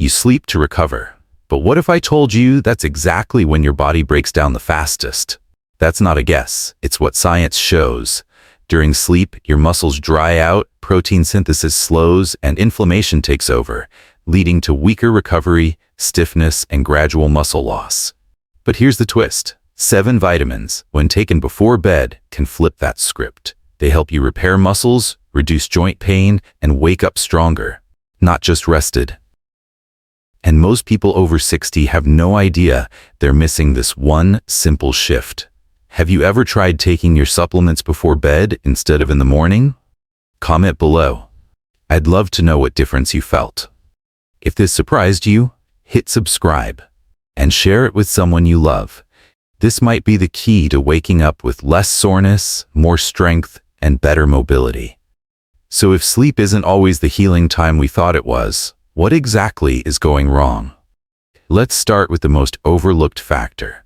You sleep to recover. But what if I told you that's exactly when your body breaks down the fastest? That's not a guess. It's what science shows. During sleep, your muscles dry out, protein synthesis slows, and inflammation takes over, leading to weaker recovery, stiffness, and gradual muscle loss. But here's the twist. 7 vitamins, when taken before bed, can flip that script. They help you repair muscles, reduce joint pain, and wake up stronger, not just rested. And most people over 60 have no idea they're missing this one simple shift. Have you ever tried taking your supplements before bed instead of in the morning? Comment below. I'd love to know what difference you felt. If this surprised you, hit subscribe and share it with someone you love. This might be the key to waking up with less soreness, more strength, and better mobility. So if sleep isn't always the healing time we thought it was, what exactly is going wrong? Let's start with the most overlooked factor,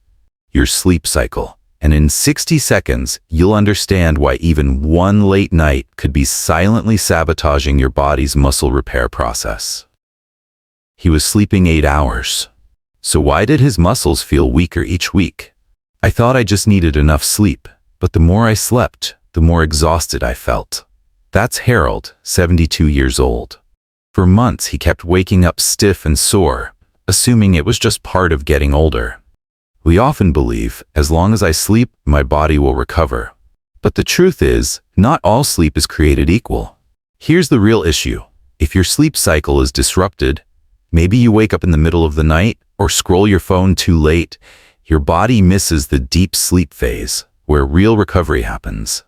your sleep cycle. And in 60 seconds, you'll understand why even one late night could be silently sabotaging your body's muscle repair process. He was sleeping 8 hours. So why did his muscles feel weaker each week? I thought I just needed enough sleep, but the more I slept, the more exhausted I felt. That's Harold, 72 years old. For months, he kept waking up stiff and sore, assuming it was just part of getting older. We often believe, as long as I sleep, my body will recover. But the truth is, not all sleep is created equal. Here's the real issue. If your sleep cycle is disrupted, maybe you wake up in the middle of the night or scroll your phone too late, your body misses the deep sleep phase, where real recovery happens.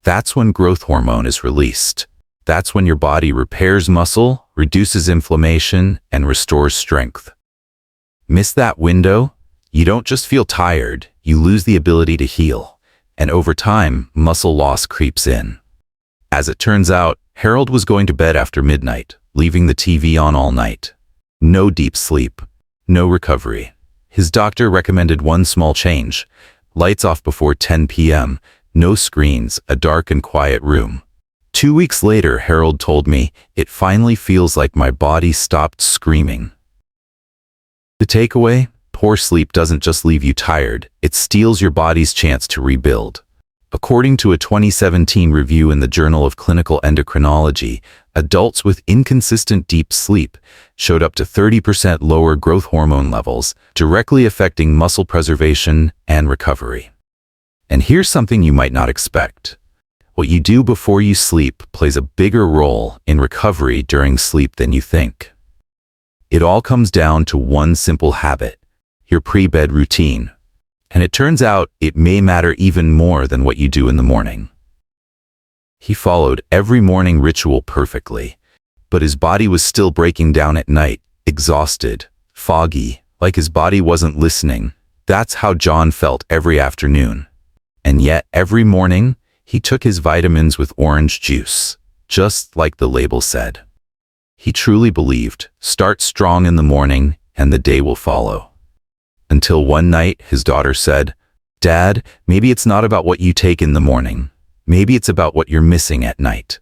That's when growth hormone is released. That's when your body repairs muscle, reduces inflammation, and restores strength. Miss that window? You don't just feel tired, you lose the ability to heal. And over time, muscle loss creeps in. As it turns out, Harold was going to bed after midnight, leaving the TV on all night. No deep sleep, no recovery. His doctor recommended one small change: lights off before 10 p.m., no screens, a dark and quiet room. 2 weeks later, Harold told me, "It finally feels like my body stopped screaming." The takeaway? Poor sleep doesn't just leave you tired, it steals your body's chance to rebuild. According to a 2017 review in the Journal of Clinical Endocrinology, adults with inconsistent deep sleep showed up to 30% lower growth hormone levels, directly affecting muscle preservation and recovery. And here's something you might not expect. What you do before you sleep plays a bigger role in recovery during sleep than you think. It all comes down to one simple habit: your pre-bed routine. And it turns out it may matter even more than what you do in the morning. He followed every morning ritual perfectly, but his body was still breaking down at night, exhausted, foggy, like his body wasn't listening. That's how John felt every afternoon. And yet, every morning, he took his vitamins with orange juice, just like the label said. He truly believed, start strong in the morning and the day will follow. Until one night, his daughter said, "Dad, maybe it's not about what you take in the morning. Maybe it's about what you're missing at night."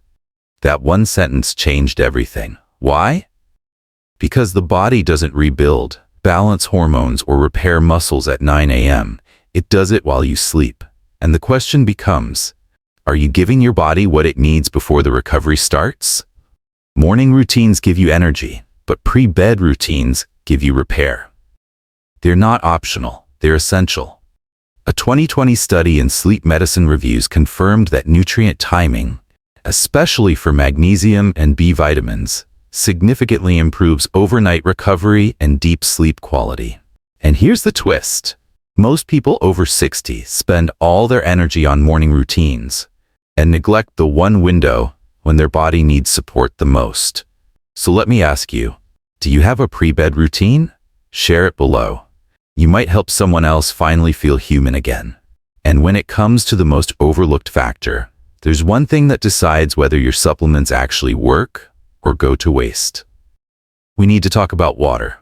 That one sentence changed everything. Why? Because the body doesn't rebuild, balance hormones, or repair muscles at 9 a.m. It does it while you sleep. And the question becomes, are you giving your body what it needs before the recovery starts? Morning routines give you energy, but pre-bed routines give you repair. They're not optional, they're essential. A 2020 study in Sleep Medicine Reviews confirmed that nutrient timing, especially for magnesium and B vitamins, significantly improves overnight recovery and deep sleep quality. And here's the twist. Most people over 60 spend all their energy on morning routines and neglect the one window when their body needs support the most. So let me ask you, do you have a pre-bed routine? Share it below. You might help someone else finally feel human again. And when it comes to the most overlooked factor, there's one thing that decides whether your supplements actually work or go to waste. We need to talk about water.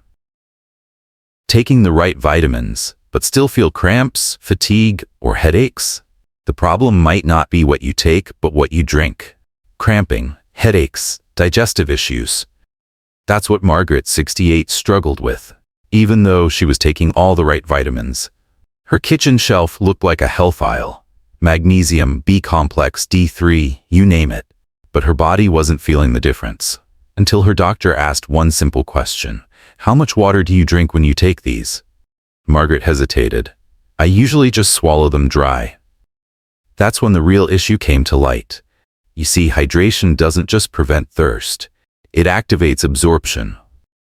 Taking the right vitamins, but still feel cramps, fatigue, or headaches? The problem might not be what you take, but what you drink. Cramping, headaches, digestive issues. That's what Margaret, 68, struggled with. Even though she was taking all the right vitamins, her kitchen shelf looked like a hellfire. Magnesium, B-complex, D3, you name it. But her body wasn't feeling the difference. Until her doctor asked one simple question: how much water do you drink when you take these? Margaret hesitated. I usually just swallow them dry. That's when the real issue came to light. You see, hydration doesn't just prevent thirst. It activates absorption.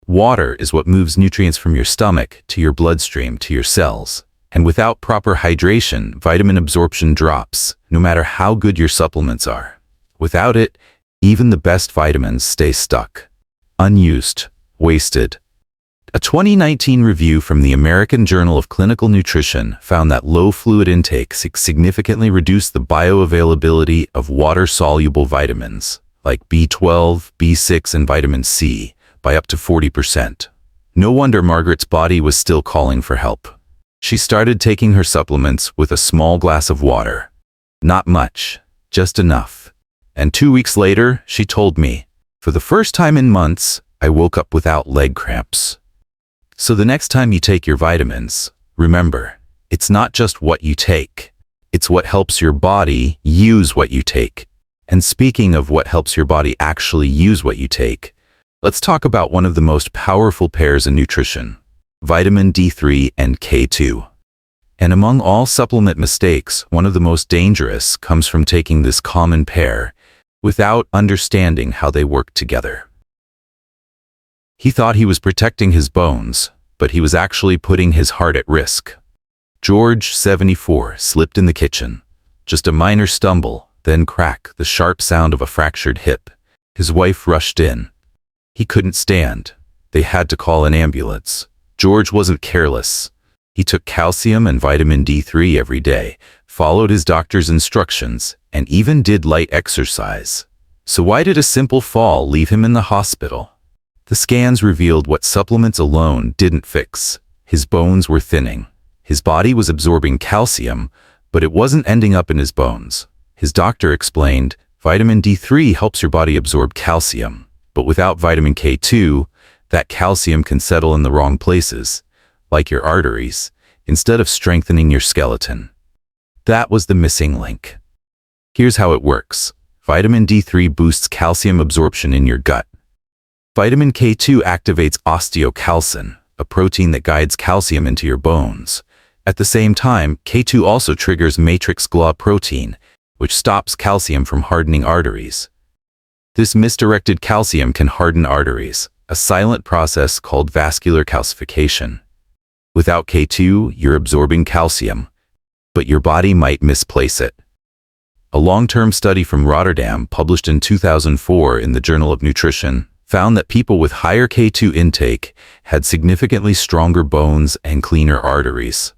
Water is what moves nutrients from your stomach to your bloodstream to your cells. And without proper hydration, vitamin absorption drops, no matter how good your supplements are. Without it, even the best vitamins stay stuck, unused, wasted. A 2019 review from the American Journal of Clinical Nutrition found that low fluid intake significantly reduced the bioavailability of water-soluble vitamins, like B12, B6, and vitamin C, by up to 40%. No wonder Margaret's body was still calling for help. She started taking her supplements with a small glass of water. Not much, just enough. And 2 weeks later, she told me, for the first time in months, I woke up without leg cramps. So the next time you take your vitamins, remember, it's not just what you take. It's what helps your body use what you take. And speaking of what helps your body actually use what you take, let's talk about one of the most powerful pairs in nutrition: vitamin D3 and K2. And among all supplement mistakes, one of the most dangerous comes from taking this common pair without understanding how they work together. He thought he was protecting his bones, but he was actually putting his heart at risk. George, 74, slipped in the kitchen. Just a minor stumble, then crack, the sharp sound of a fractured hip. His wife rushed in. He couldn't stand. They had to call an ambulance. George wasn't careless. He took calcium and vitamin D3 every day, followed his doctor's instructions, and even did light exercise. So why did a simple fall leave him in the hospital? The scans revealed what supplements alone didn't fix. His bones were thinning. His body was absorbing calcium, but it wasn't ending up in his bones. His doctor explained, vitamin D3 helps your body absorb calcium, but without vitamin K2, that calcium can settle in the wrong places, like your arteries, instead of strengthening your skeleton. That was the missing link. Here's how it works. Vitamin D3 boosts calcium absorption in your gut. Vitamin K2 activates osteocalcin, a protein that guides calcium into your bones. At the same time, K2 also triggers matrix GLA protein, which stops calcium from hardening arteries. This misdirected calcium can harden arteries, a silent process called vascular calcification. Without K2, you're absorbing calcium, but your body might misplace it. A long-term study from Rotterdam, published in 2004 in the Journal of Nutrition, found that people with higher K2 intake had significantly stronger bones and cleaner arteries.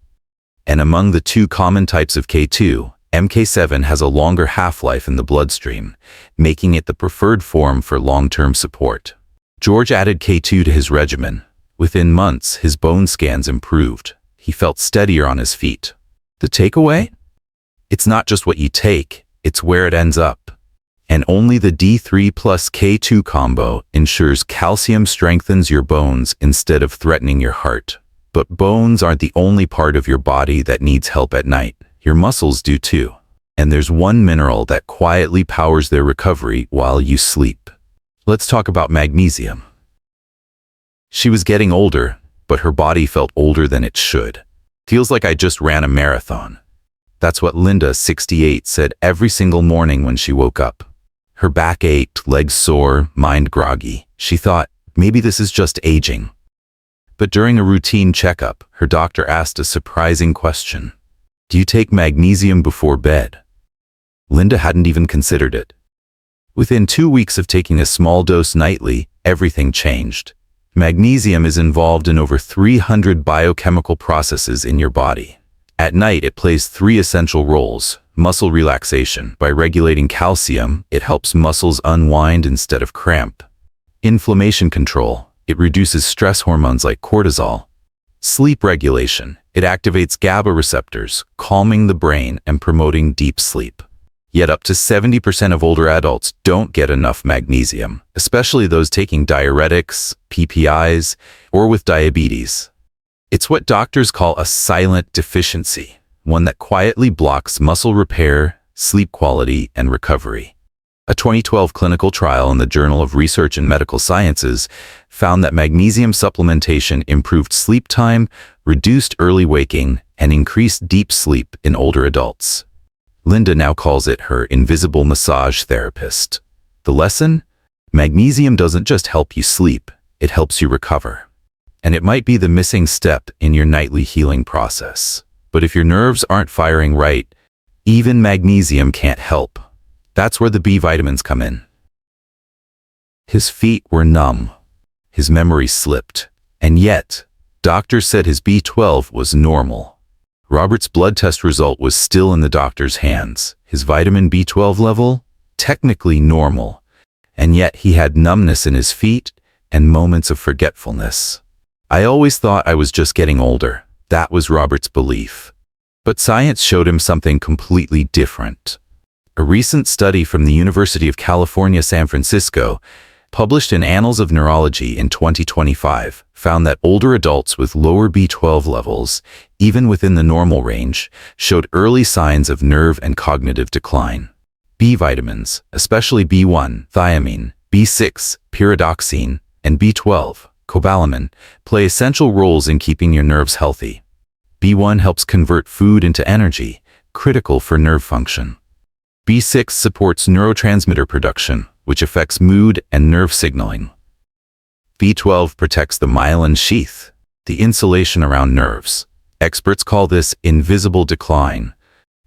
And among the two common types of K2, MK7 has a longer half-life in the bloodstream, making it the preferred form for long-term support. George added K2 to his regimen. Within months, his bone scans improved. He felt steadier on his feet. The takeaway? It's not just what you take, it's where it ends up. And only the D3 plus K2 combo ensures calcium strengthens your bones instead of threatening your heart. But bones aren't the only part of your body that needs help at night. Your muscles do too. And there's one mineral that quietly powers their recovery while you sleep. Let's talk about magnesium. She was getting older, but her body felt older than it should. Feels like I just ran a marathon. That's what Linda, 68, said every single morning when she woke up. Her back ached, legs sore, mind groggy. She thought, maybe this is just aging. But during a routine checkup, her doctor asked a surprising question. Do you take magnesium before bed? Linda hadn't even considered it. Within 2 weeks of taking a small dose nightly, everything changed. Magnesium is involved in over 300 biochemical processes in your body. At night, it plays 3 essential roles. Muscle relaxation. By regulating calcium, it helps muscles unwind instead of cramp. Inflammation control. It reduces stress hormones like cortisol. Sleep regulation. It activates GABA receptors, calming the brain and promoting deep sleep. Yet up to 70% of older adults don't get enough magnesium, especially those taking diuretics, PPIs, or with diabetes. It's what doctors call a silent deficiency, one that quietly blocks muscle repair, sleep quality, and recovery. A 2012 clinical trial in the Journal of Research in Medical Sciences found that magnesium supplementation improved sleep time, reduced early waking, and increased deep sleep in older adults. Linda now calls it her invisible massage therapist. The lesson? Magnesium doesn't just help you sleep, it helps you recover. And it might be the missing step in your nightly healing process. But if your nerves aren't firing right, even magnesium can't help. That's where the B vitamins come in. His feet were numb. His memory slipped. And yet, doctors said his B12 was normal. Robert's blood test result was still in the doctor's hands. His vitamin B12 level? Technically normal. And yet he had numbness in his feet and moments of forgetfulness. I always thought I was just getting older. That was Robert's belief. But science showed him something completely different. A recent study from the University of California, San Francisco, published in Annals of Neurology in 2025, found that older adults with lower B12 levels, even within the normal range, showed early signs of nerve and cognitive decline. B vitamins, especially B1, thiamine, B6, pyridoxine, and B12, cobalamin, play essential roles in keeping your nerves healthy. B1 helps convert food into energy, critical for nerve function. B6 supports neurotransmitter production, which affects mood and nerve signaling. B12 protects the myelin sheath, the insulation around nerves. Experts call this invisible decline,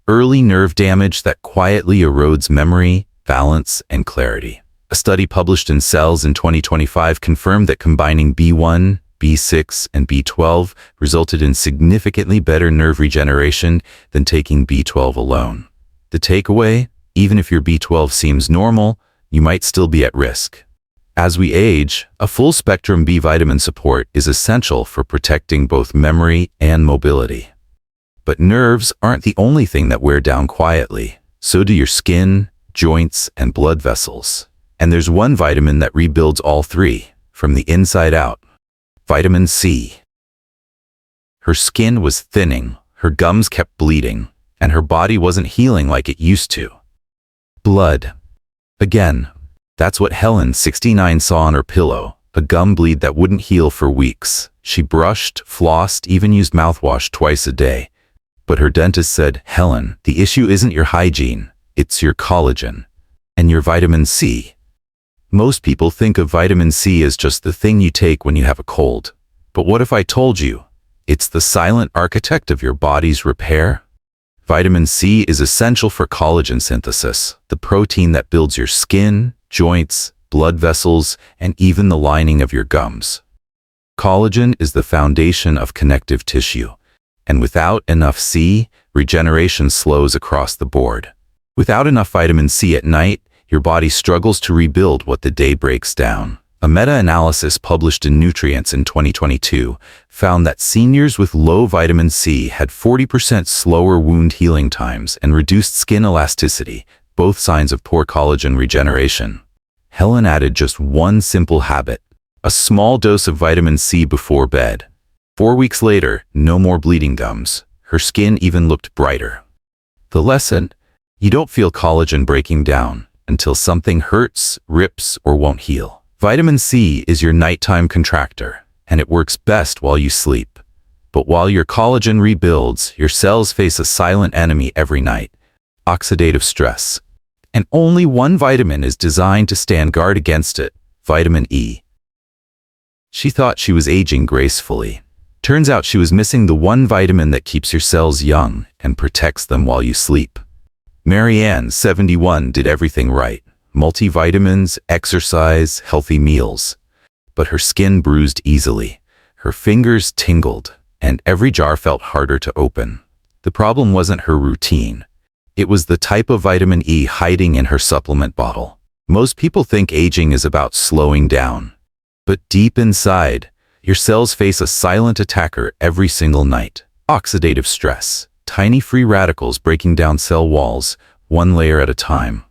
early nerve damage that quietly erodes memory, balance, and clarity. A study published in Cells in 2025 confirmed that combining B1, B6, and B12 resulted in significantly better nerve regeneration than taking B12 alone. The takeaway, even if your B12 seems normal, you might still be at risk. As we age, a full-spectrum B vitamin support is essential for protecting both memory and mobility. But nerves aren't the only thing that wear down quietly. So do your skin, joints, and blood vessels. And there's one vitamin that rebuilds all three, from the inside out. Vitamin C. Her skin was thinning, her gums kept bleeding, and her body wasn't healing like it used to. Blood. Again, that's what Helen, 69, saw on her pillow, a gum bleed that wouldn't heal for weeks. She brushed, flossed, even used mouthwash twice a day. But her dentist said, "Helen, the issue isn't your hygiene, it's your collagen and your vitamin C." Most people think of vitamin C as just the thing you take when you have a cold. But what if I told you it's the silent architect of your body's repair? Vitamin C is essential for collagen synthesis, the protein that builds your skin, joints, blood vessels, and even the lining of your gums. Collagen is the foundation of connective tissue, and without enough C, regeneration slows across the board. Without enough vitamin C at night, your body struggles to rebuild what the day breaks down. A meta-analysis published in Nutrients in 2022 found that seniors with low vitamin C had 40% slower wound healing times and reduced skin elasticity, both signs of poor collagen regeneration. Helen added just one simple habit: a small dose of vitamin C before bed. 4 weeks later, no more bleeding gums. Her skin even looked brighter. The lesson? You don't feel collagen breaking down until something hurts, rips, or won't heal. Vitamin C is your nighttime contractor, and it works best while you sleep. But while your collagen rebuilds, your cells face a silent enemy every night: oxidative stress. And only one vitamin is designed to stand guard against it: vitamin E. She thought she was aging gracefully. Turns out she was missing the one vitamin that keeps your cells young and protects them while you sleep. Marianne, 71, did everything right: multivitamins, exercise, healthy meals. But her skin bruised easily, her fingers tingled, and every jar felt harder to open. The problem wasn't her routine. It was the type of vitamin E hiding in her supplement bottle. Most people think aging is about slowing down. But deep inside, your cells face a silent attacker every single night: oxidative stress. Tiny free radicals breaking down cell walls, one layer at a time.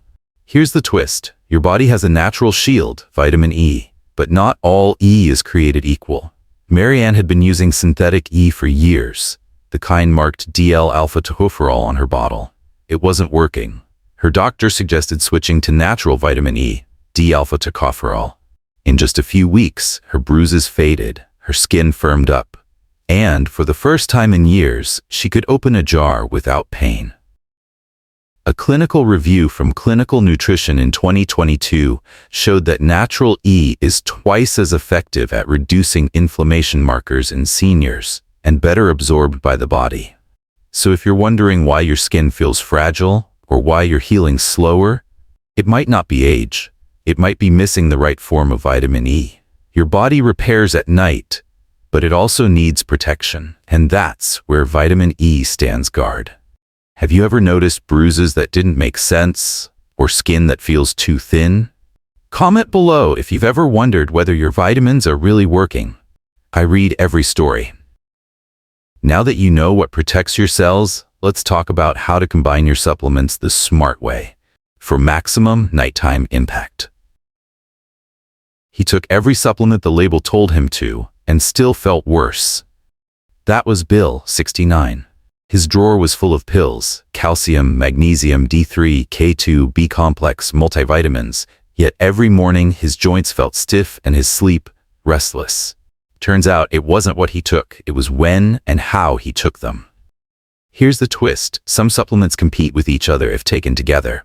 Here's the twist. Your body has a natural shield, vitamin E, but not all E is created equal. Marianne had been using synthetic E for years, the kind marked DL-alpha-tocopherol on her bottle. It wasn't working. Her doctor suggested switching to natural vitamin E, D-alpha-tocopherol. In just a few weeks, her bruises faded, her skin firmed up, and for the first time in years, she could open a jar without pain. A clinical review from Clinical Nutrition in 2022 showed that natural E is twice as effective at reducing inflammation markers in seniors and better absorbed by the body. So if you're wondering why your skin feels fragile or why you're healing slower, it might not be age. It might be missing the right form of vitamin E. Your body repairs at night, but it also needs protection, and that's where vitamin E stands guard. Have you ever noticed bruises that didn't make sense, or skin that feels too thin? Comment below if you've ever wondered whether your vitamins are really working. I read every story. Now that you know what protects your cells, let's talk about how to combine your supplements the smart way for maximum nighttime impact. He took every supplement the label told him to, and still felt worse. That was Bill, 69. His drawer was full of pills, calcium, magnesium, D3, K2, B-complex, multivitamins, yet every morning his joints felt stiff and his sleep restless. Turns out it wasn't what he took, it was when and how he took them. Here's the twist. Some supplements compete with each other if taken together,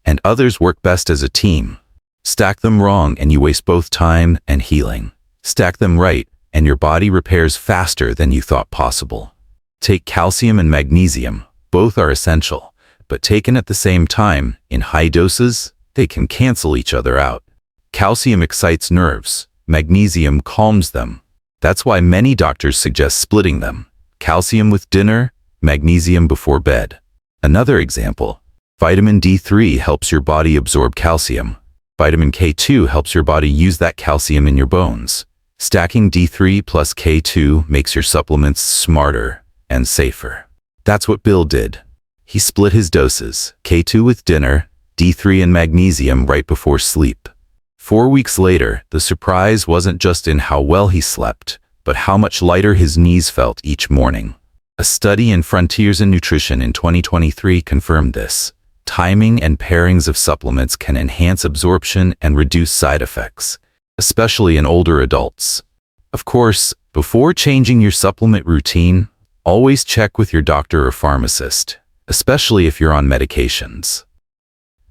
and others work best as a team. Stack them wrong and you waste both time and healing. Stack them right and your body repairs faster than you thought possible. Take calcium and magnesium. Both are essential, but taken at the same time, in high doses, they can cancel each other out. Calcium excites nerves. Magnesium calms them. That's why many doctors suggest splitting them. Calcium with dinner, magnesium before bed. Another example, vitamin D3 helps your body absorb calcium. Vitamin K2 helps your body use that calcium in your bones. Stacking D3 plus K2 makes your supplements smarter and safer. That's what Bill did. He split his doses, K2 with dinner, D3 and magnesium right before sleep. 4 weeks later, the surprise wasn't just in how well he slept, but how much lighter his knees felt each morning. A study in Frontiers in Nutrition in 2023 confirmed this. Timing and pairings of supplements can enhance absorption and reduce side effects, especially in older adults. Of course, before changing your supplement routine, always check with your doctor or pharmacist, especially if you're on medications.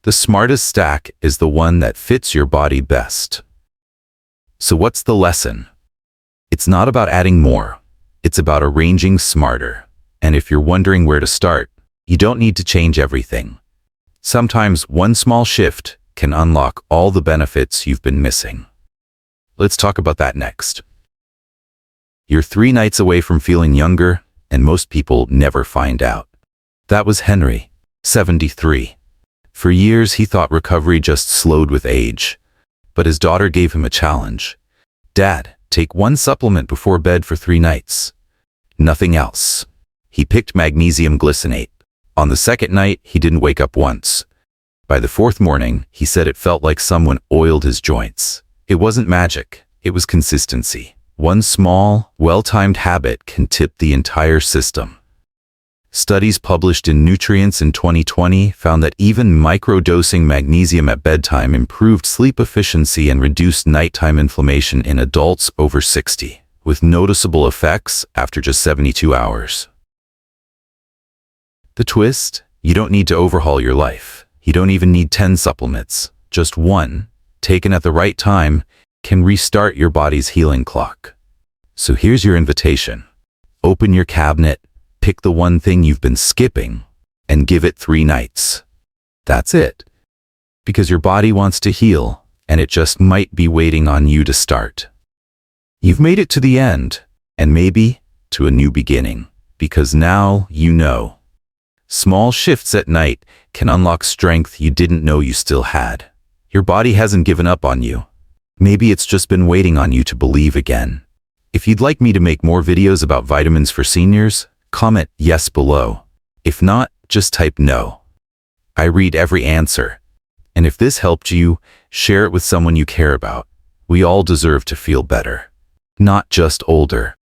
The smartest stack is the one that fits your body best. So what's the lesson? It's not about adding more. It's about arranging smarter. And if you're wondering where to start, you don't need to change everything. Sometimes one small shift can unlock all the benefits you've been missing. Let's talk about that next. You're 3 nights away from feeling younger, and most people never find out. That was Henry, 73. For years, he thought recovery just slowed with age. But his daughter gave him a challenge. Dad, take 1 supplement before bed for 3 nights. Nothing else. He picked magnesium glycinate. On the 2nd night, he didn't wake up once. By the 4th morning, he said it felt like someone oiled his joints. It wasn't magic. It was consistency. One small, well-timed habit can tip the entire system. Studies published in Nutrients in 2020 found that even microdosing magnesium at bedtime improved sleep efficiency and reduced nighttime inflammation in adults over 60, with noticeable effects after just 72 hours. The twist? You don't need to overhaul your life. You don't even need 10 supplements. Just 1, taken at the right time, can restart your body's healing clock. So here's your invitation. Open your cabinet, pick the one thing you've been skipping, and give it 3 nights. That's it. Because your body wants to heal, and it just might be waiting on you to start. You've made it to the end, and maybe to a new beginning, because now you know. Small shifts at night can unlock strength you didn't know you still had. Your body hasn't given up on you. Maybe it's just been waiting on you to believe again. If you'd like me to make more videos about vitamins for seniors, comment yes below. If not, just type no. I read every answer. And if this helped you, share it with someone you care about. We all deserve to feel better, not just older.